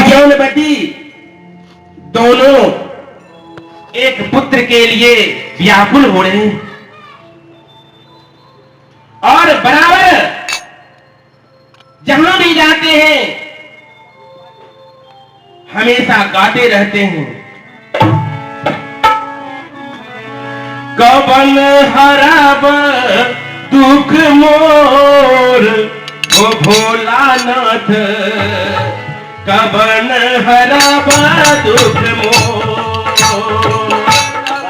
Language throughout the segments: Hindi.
ज्ञानवती दोनों एक पुत्र के लिए व्याकुल हो रहे हैं और बराबर जहां भी जाते हैं हमेशा गाते रहते हैं, कवन हराब दुख मोर ओ भोलानाथ, कवन हराब दुख मोर,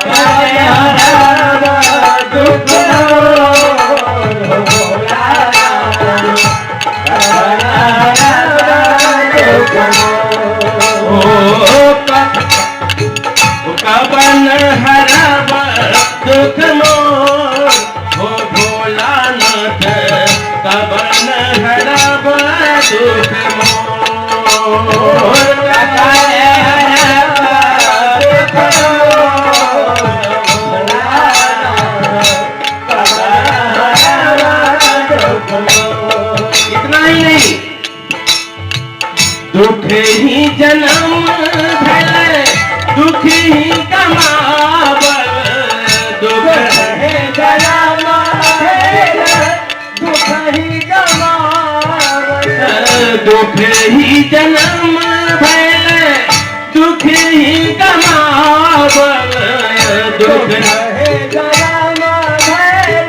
कवन हराब दुख मोर ओ भोलानाथ, कवन हराब दुख मोर, कवन हराब दुख मोर ओ भोलानाथ, कवन हराब दुख मोर, कवन हराब दुख मोर कवन हराब दुख मोर। इतना ही नहीं, दुख ही जन्म भले दुख ही कमावल, दुख है जन्म भले दुख ही कमावल, दुख ही जन्म भले दुख ही कमावल, दुख है जन्म भले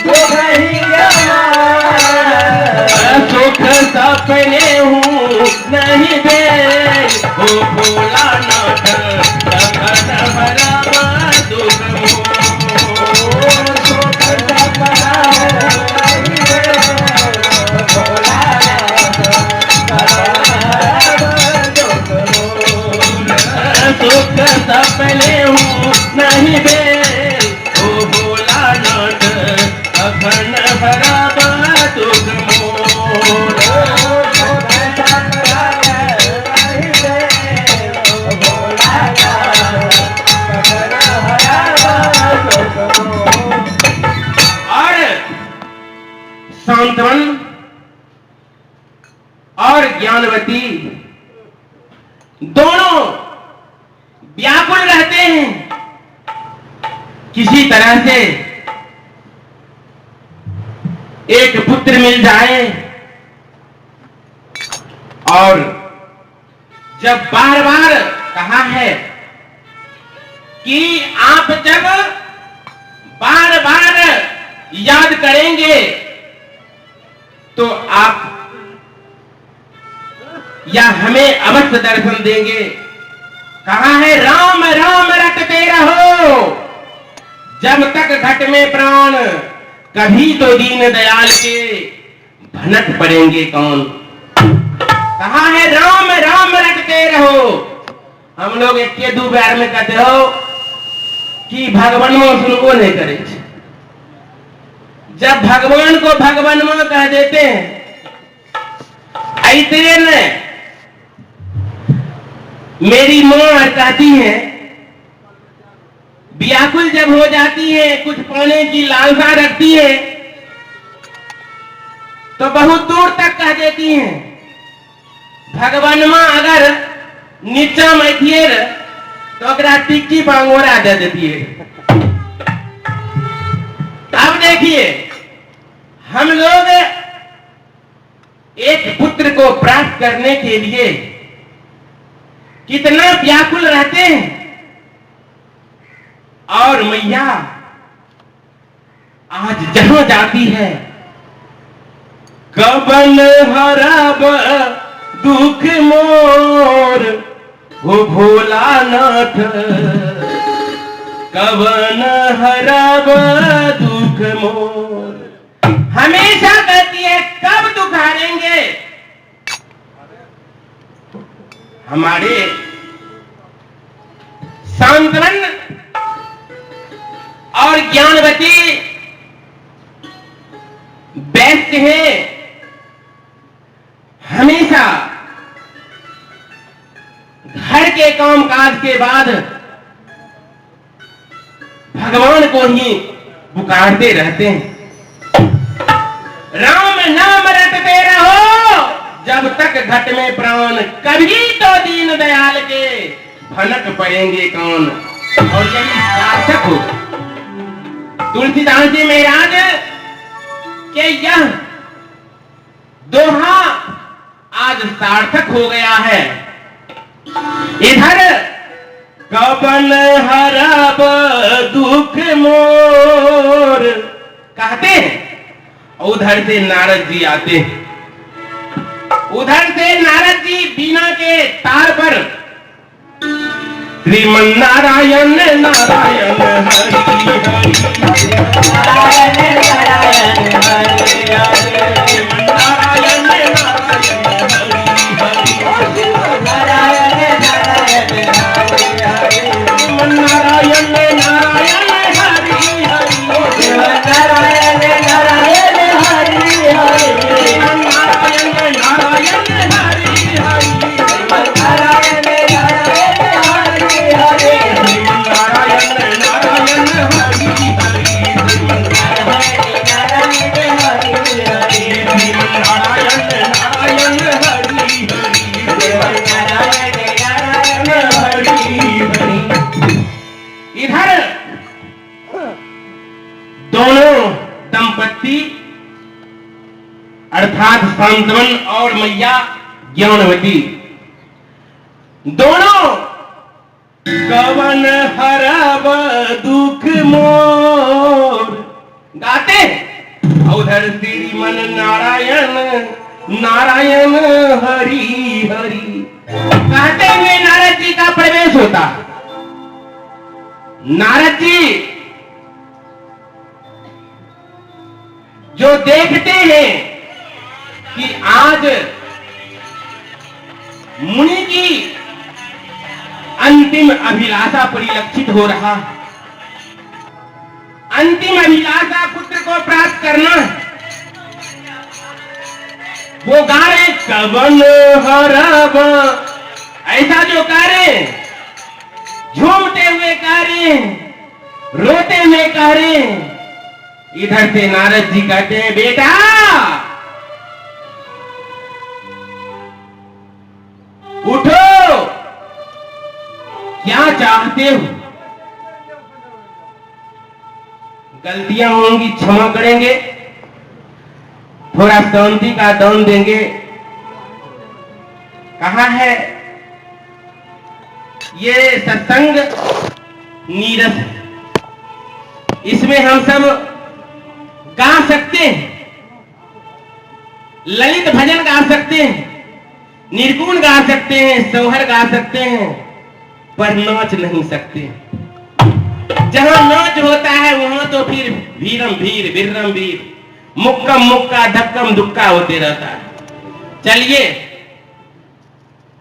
दुख ही कमावल, सुख सपने हूँ नहीं दे ओ भोलानाथ, कवन हराब दुख मोर, सुख सपना नहीं दे ओ भोलानाथ, कवन हराब दुख मोर, सुख सपने हूँ नहीं दे ओ भोलानाथ, कवन हराब दुख मोर, सांत्वन और ज्ञानवती दोनों व्याकुल रहते हैं, किसी तरह से एक पुत्र मिल जाए, और जब बार बार कहा है कि आप जब बार बार याद करेंगे तो आप या हमें अवश्य दर्शन देंगे। कहा है राम राम रटते रहो जब तक घट में प्राण, कभी तो दीन दयाल के भनक पड़ेंगे कौन। कहा है राम राम रटते रहो। हम लोग एक के दो बार में कहते हो कि भगवान में सुनबो नहीं करे, जब भगवान को भगवान में कह देते हैं ऐसे न मेरी मां कहती है, व्याकुल जब हो जाती है, कुछ पाने की लालसा रखती है तो बहुत दूर तक कह देती है भगवान मां अगर नीचा बैठिए तो अगर टिक्की बांगोरा दे देती है। अब देखिए हम लोग एक पुत्र को प्राप्त करने के लिए कितना व्याकुल रहते हैं, और मैया आज जहां जाती है कवन हराब दुख मोर हो भोलानाथ, कवन हराब दुख मोर। हमेशा कहती है कब दुख हारेंगे। हमारे सांत्वन और ज्ञानवती व्यस्त हैं, हमेशा घर के काम काज के बाद भगवान को ही पुकारते रहते हैं। राम नाम रटते रहो जब तक घट में प्राण, कभी तो दीन दयाल के भनक पड़ेंगे कौन। और यही सार्थक हो तुलसीदास जी महाराज के यह दोहा आज सार्थक हो गया है। इधर कबन हरब दुख मोर कहते हैं, उधर से नारद जी आते हैं। उधर से नारद जी बीना के तार पर श्रीमन नारायण नारायण हरि हरि नारायण नारायण हरि हरि नारायण नारायण हरि हरि नारायण नारायण हरि हरि नारायण नारायण हरि हरि नारायण नारायण हरि हरि नारायण नारायण हरि हरि नारायण इधर दोनों दंपत्ति अर्थात सांत्वन और मैया ज्ञानवती दोनों कवन हरब दुख मोर गाते। उधर श्रीमन नारायण नारायण हरि हरि कहते हुए नारद जी का प्रवेश होता। नारद जी जो देखते हैं कि आज मुनि की अंतिम अभिलाषा परिलक्षित हो रहा, अंतिम अभिलाषा पुत्र को प्राप्त करना, वो गा रहे कवन हरब, ऐसा जो गा रहे, झूमते हुए गा रहे, रोते हुए गा रहे। इधर से नारद जी कहते हैं बेटा उठो, क्या चाहते हो? गलतियां होंगी क्षमा करेंगे, थोड़ा शांति का दान देंगे। कहा है ये सत्संग नीरस है, इसमें हम सब गा सकते हैं, ललित भजन गा सकते हैं, निर्गुण गा सकते हैं, सोहर गा सकते हैं, पर नाच नहीं सकते। जहां नाच होता है वहां तो फिर भीरम भीर विरम वीर, मुक्कम मुक्का धक्कम दुक्का होते रहता है। चलिए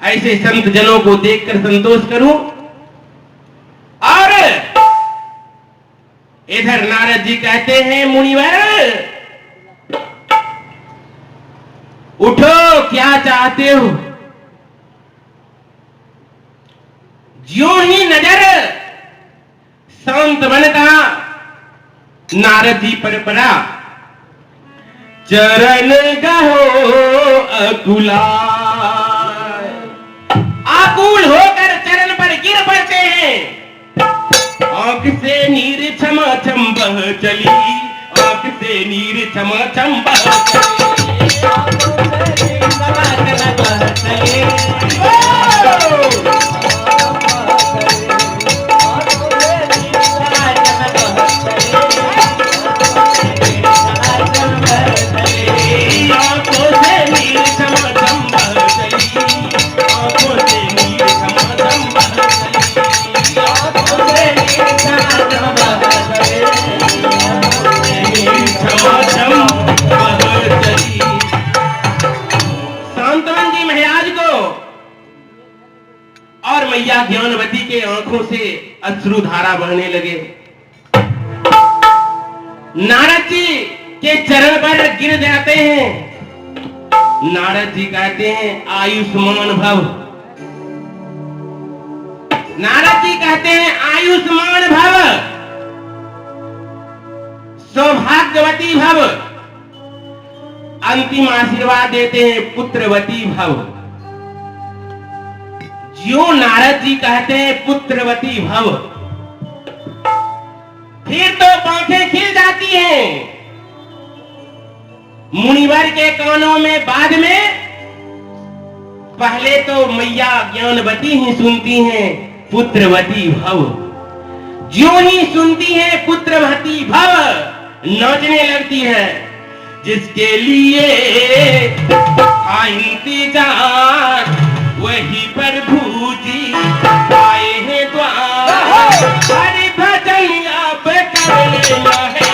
ऐसे संत जनों को देखकर संतोष करूं। और इधर नारद जी कहते हैं मुनिवर उठो, क्या चाहते हो? ज्यों ही नजर सांत्वन का नारद जी पर पड़ा, चरण गहो अकुला, आकुल होकर चरण पर गिर पड़ते हैं। आंख से नीर छमा छम बह चली, आंख से नीर छमा छम बह चली, मैया ज्ञानवती के आंखों से अश्रुधारा बहने लगे। नारद जी के चरण पर गिर जाते हैं। नारद जी कहते हैं आयुष्मान भव। नारद जी कहते हैं आयुष्मान भव, सौभाग्यवती भव, अंतिम आशीर्वाद देते हैं, पुत्रवती भव। जो नारद जी कहते हैं पुत्रवती भव, फिर तो आंखें खिल जाती हैं मुनिवर के कानों में। बाद में पहले तो मैया ज्ञानवती ही सुनती हैं पुत्रवती भव। जो ही सुनती है पुत्रवती भव, नाचने लगती है। जिसके लिए था इंतजार वही प्रभु जी आए हैं द्वार। हरि भजन अब कर लेना है।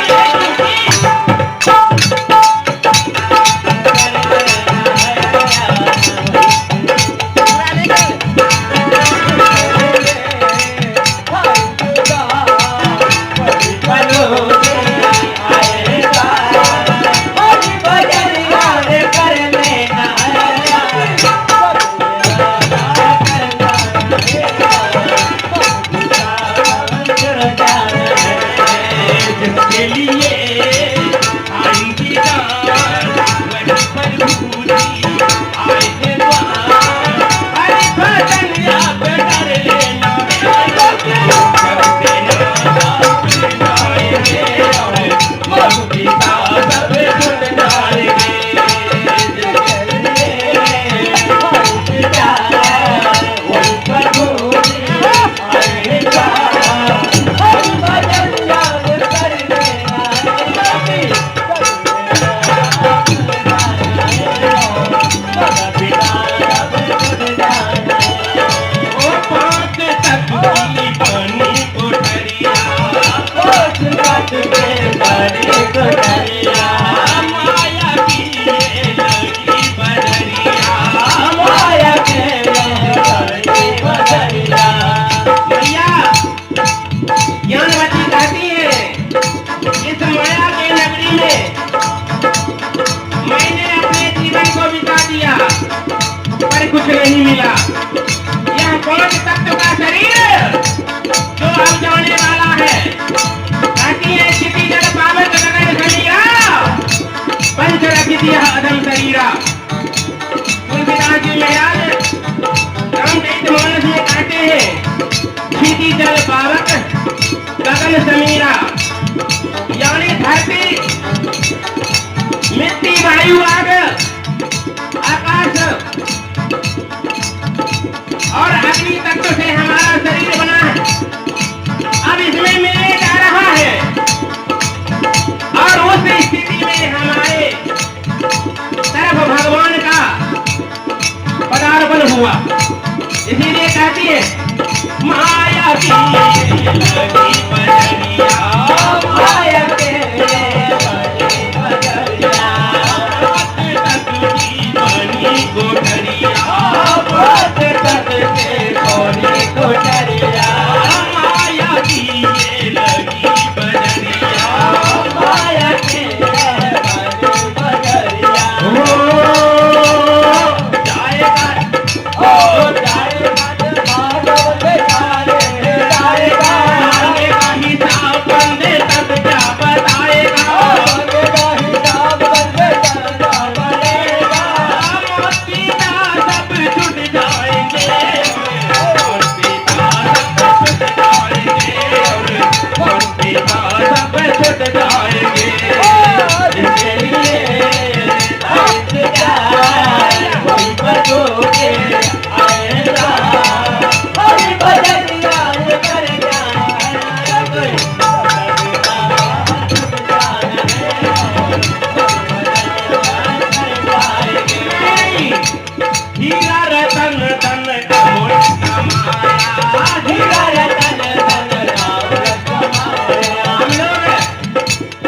कुछ नहीं मिला। यह 5 तत्व का शरीर जो अब जाने वाला है। कहती है क्षिति जल पावक गगन समीरा, पंच रचित यह अधम शरीरा। तुलसीदास जी महाराज रामचरित मानस में कहते हैं क्षिति जल पावक गगन समीरा, यानी धरती, मिट्टी, वायु, आग, आकाश और अग्नि तत्व से हमारा शरीर बना है। अब इसमें मिलने जा रहा है और उस स्थिति में हमारे तरफ भगवान का पदार्पण हुआ। इसीलिए कहती है माया की लगी बजरिया, माया के बजरिया, की बनी कोठरिया, माया की ये लगी बजरिया, माया के बजरिया। जाएगा हिसाब बंदे तब क्या बताएगा। हीरा रतन धन अमोल कमाया, हीरा रतन धन अमोल कमाया। हम लोग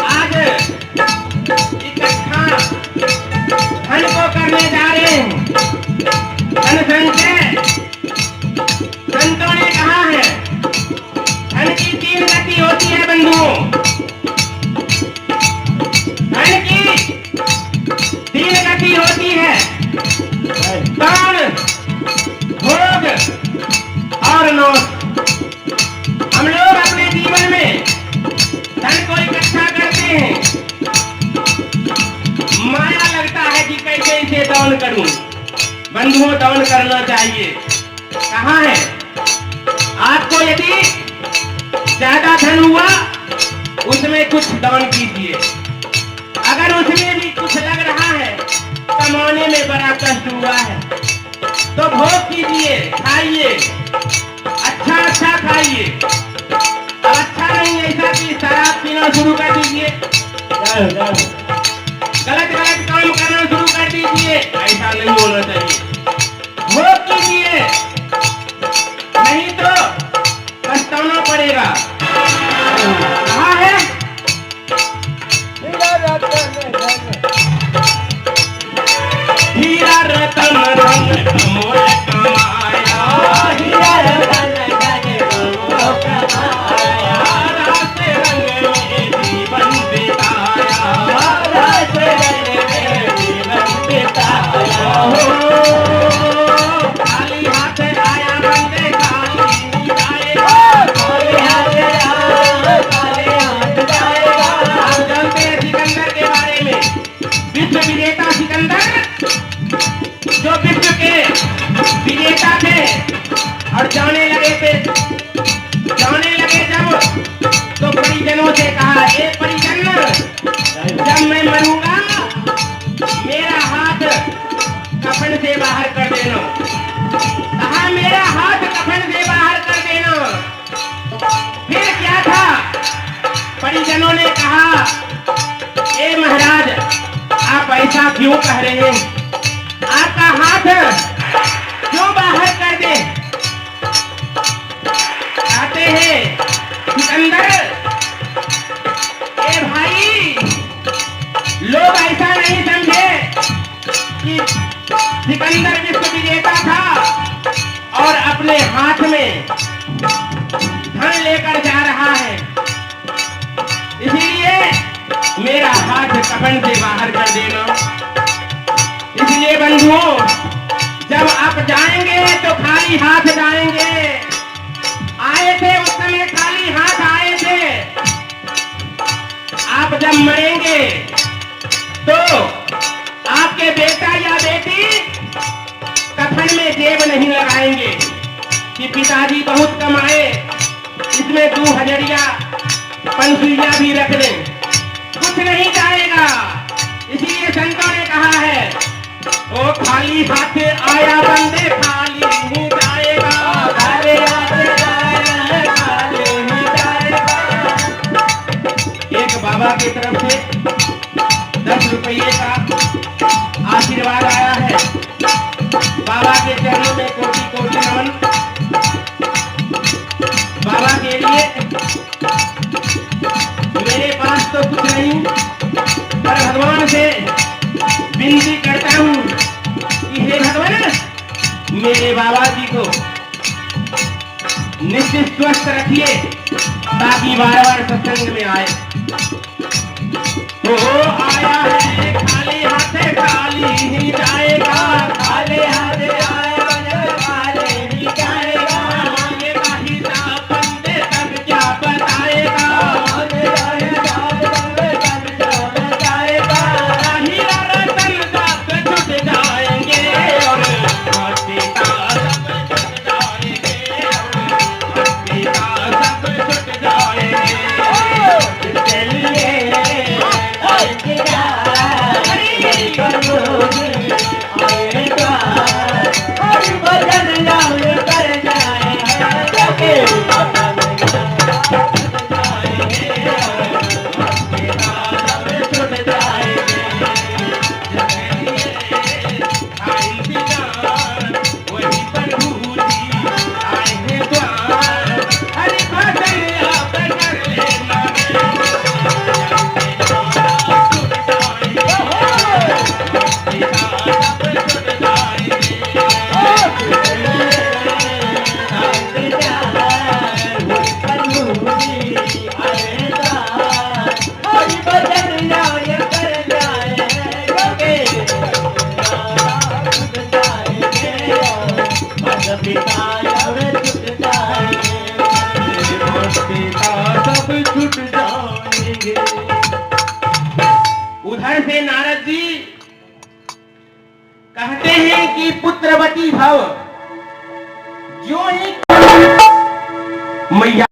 आज इकट्ठा धन को करने जा रहे हैं। धन संचय संतों ने कहा है धन की 3 गति होती है बंधुओं। धन की 3 गति होती है, दान, भोग और नोट। हम लोग अपने जीवन में धन को इकट्ठा करते हैं, माया लगता बंधुओं दान करना चाहिए। कहाँ है? आपको यदि ज्यादा धन हुआ उसमें कुछ दान कीजिए, अगर उसमें भी कुछ लग रहा है कमाने में बड़ा कष्ट हुआ है तो भोग कीजिए, खाइए, अच्छा खाइए। अच्छा नहीं ऐसा कि शराब पीना शुरू कर दीजिए, गलत काम करना शुरू कर दीजिए, ऐसा नहीं होना चाहिए। भोग कीजिए, नहीं तो पछताना पड़ेगा। कहाँ है? हीरा रतन धन अमोल कमाया, हीरा रतन धन अमोल कमाया, रास रंग में जीवन बिताया, रास रंग में जीवन बिताया। खाली हाथ आया बंदे खाली जाएगा, खाली हाथ आया खाली हाथ जाएगा। आप जानते हैं सिकंदर के बारे में, विश्व विजेता सिकंदर जो विश्व के विजेता थे और जाने लगे जब तो परिजनों से कहा, ए परिजन, जब मैं मरूंगा मेरा हाथ कफन से बाहर कर देना। कहा मेरा हाथ कफन से बाहर कर देना। फिर क्या था? परिजनों ने कहा, ए महाराज आप ऐसा क्यों कह रहे हैं? आपका हाथ क्यों बाहर कर दे? कहते हैं सिकंदर, ए भाई, लोग ऐसा नहीं समझे कि सिकंदर विश्व विजेता था और अपने हाथ में धन लेकर जा रहा है, इसीलिए मेरा हाथ कफन से बाहर कर देना। इसलिए बंधुओं, जब आप जाएंगे तो खाली हाथ जाएंगे। आए थे उस समय खाली हाथ आए थे, आप जब मरेंगे तो आपके बेटा या बेटी कफन में जेब नहीं लगाएंगे कि पिताजी बहुत कमाए, इसमें 2 हजरिया 5 भी रख दें, कुछ नहीं जाएगा। इसीलिए संतों ने कहा है, ओ खाली हाथ आया बंदे खाली ही जाएगा, खाली हाथ आया खाली ही जाएगा। एक बाबा की तरफ से 10 रुपये का आशीर्वाद आया है। बाबा के चरणों में कोटि कोटि नमन। बाबा के लिए मेरे पास तो कुछ नहीं, पर भगवान से विनती करता हूँ कि हे भगवान, मेरे बाबा जी को निश्चित स्वस्थ रखिए ताकि बार सत्संग में आए। ओ आया है खाली हाथ खाली ही जाएगा, खाली हाथ आया खाली ही जाएगा। आगे का हिसाब बंदे तब क्या बताएगा, उधर से नारद जी कहते हैं हैं कि पुत्रवती भव, जो ही मैया